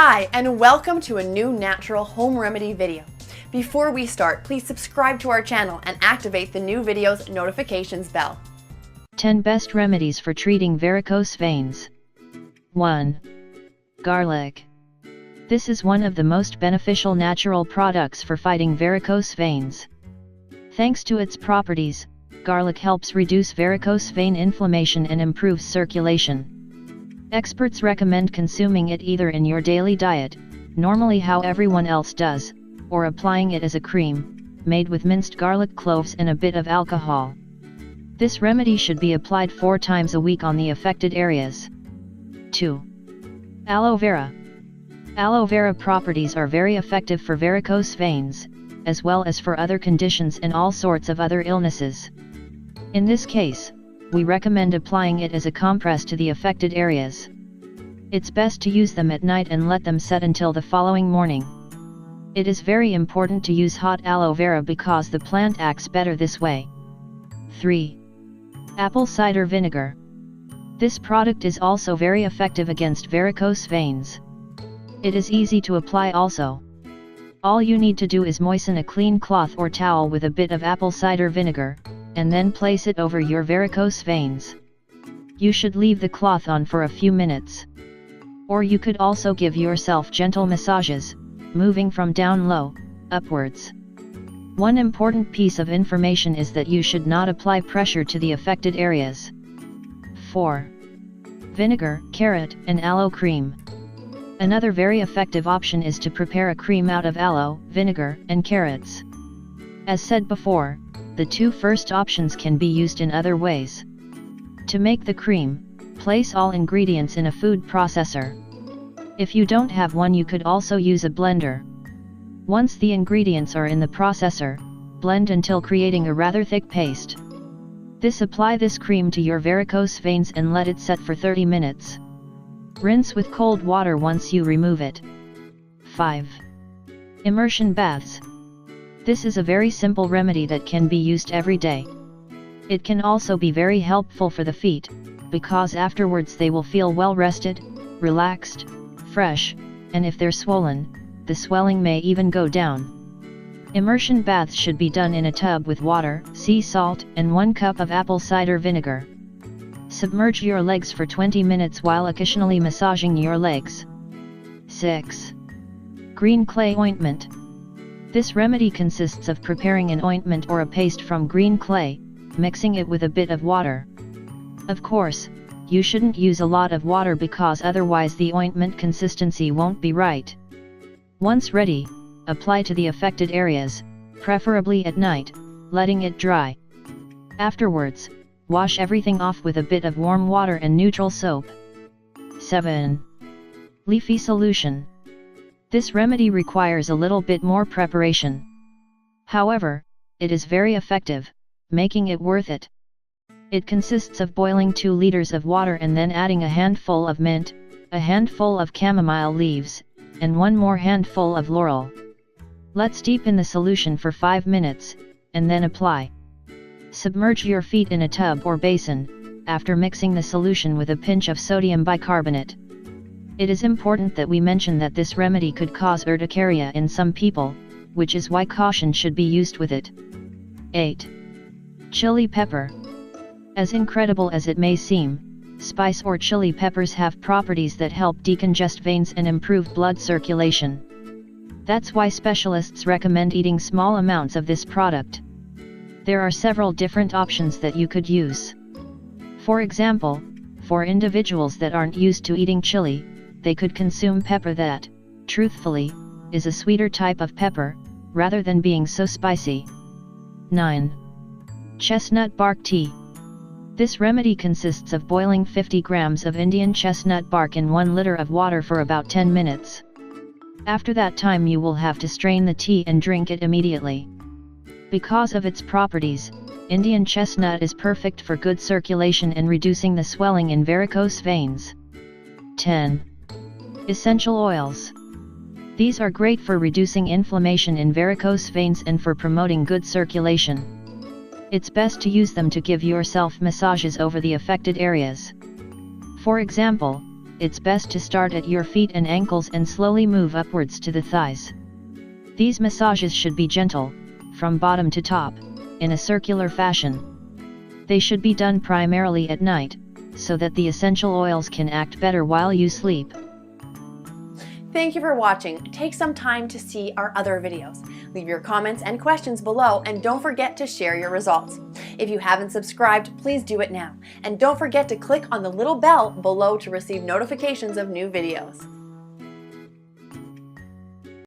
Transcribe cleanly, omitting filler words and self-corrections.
Hi, and welcome to a new natural home remedy video. Before we start, please subscribe to our channel and activate the new video's notifications bell. 10 Best Remedies for Treating Varicose Veins. 1. Garlic. This is one of the most beneficial natural products for fighting varicose veins. Thanks to its properties, garlic helps reduce varicose vein inflammation and improves circulation. Experts recommend consuming it either in your daily diet, normally how everyone else does, or applying it as a cream, made with minced garlic cloves and a bit of alcohol. This remedy should be applied 4 times a week on the affected areas. 2. Aloe vera. Aloe vera properties are very effective for varicose veins, as well as for other conditions and all sorts of other illnesses. In this case, we recommend applying it as a compress to the affected areas. It's best to use them at night and let them set until the following morning. It is very important to use hot aloe vera because the plant acts better this way. 3. Apple cider vinegar. This product is also very effective against varicose veins. It is easy to apply also. All you need to do is moisten a clean cloth or towel with a bit of apple cider vinegar, and then place it over your varicose veins. You should leave the cloth on for a few minutes. Or you could also give yourself gentle massages, moving from down low, upwards. One important piece of information is that you should not apply pressure to the affected areas. 4. Vinegar, carrot, and aloe cream. Another very effective option is to prepare a cream out of aloe, vinegar, and carrots. As said before, the 2 first options can be used in other ways. To make the cream, place all ingredients in a food processor. If you don't have one, you could also use a blender. Once the ingredients are in the processor, blend until creating a rather thick paste. Apply this cream to your varicose veins and let it set for 30 minutes. Rinse with cold water once you remove it. 5. Immersion baths. This is a very simple remedy that can be used every day. It can also be very helpful for the feet, because afterwards they will feel well rested, relaxed, fresh, and if they're swollen, the swelling may even go down. Immersion baths should be done in a tub with water, sea salt, and 1 cup of apple cider vinegar. Submerge your legs for 20 minutes while occasionally massaging your legs. 6. Green clay ointment. This remedy consists of preparing an ointment or a paste from green clay, mixing it with a bit of water. Of course, you shouldn't use a lot of water because otherwise the ointment consistency won't be right. Once ready, apply to the affected areas, preferably at night, letting it dry. Afterwards, wash everything off with a bit of warm water and neutral soap. 7. Leafy solution. This remedy requires a little bit more preparation. However, it is very effective, making it worth it. It consists of boiling 2 liters of water and then adding a handful of mint, a handful of chamomile leaves, and 1 more handful of laurel. Let steep in the solution for 5 minutes, and then apply. Submerge your feet in a tub or basin, after mixing the solution with a pinch of sodium bicarbonate. It is important that we mention that this remedy could cause urticaria in some people, which is why caution should be used with it. 8. Chili pepper. As incredible as it may seem, spice or chili peppers have properties that help decongest veins and improve blood circulation. That's why specialists recommend eating small amounts of this product. There are several different options that you could use. For example, for individuals that aren't used to eating chili, they could consume pepper that, truthfully, is a sweeter type of pepper, rather than being so spicy. 9. Chestnut bark tea. This remedy consists of boiling 50 grams of Indian chestnut bark in 1 liter of water for about 10 minutes. After that time you will have to strain the tea and drink it immediately. Because of its properties, Indian chestnut is perfect for good circulation and reducing the swelling in varicose veins. 10. Essential oils. These are great for reducing inflammation in varicose veins and for promoting good circulation. It's best to use them to give yourself massages over the affected areas. For example, it's best to start at your feet and ankles and slowly move upwards to the thighs. These massages should be gentle, from bottom to top, in a circular fashion. They should be done primarily at night, so that the essential oils can act better while you sleep. Thank you for watching. Take some time to see our other videos. Leave your comments and questions below, and don't forget to share your results. If you haven't subscribed, please do it now. And don't forget to click on the little bell below to receive notifications of new videos.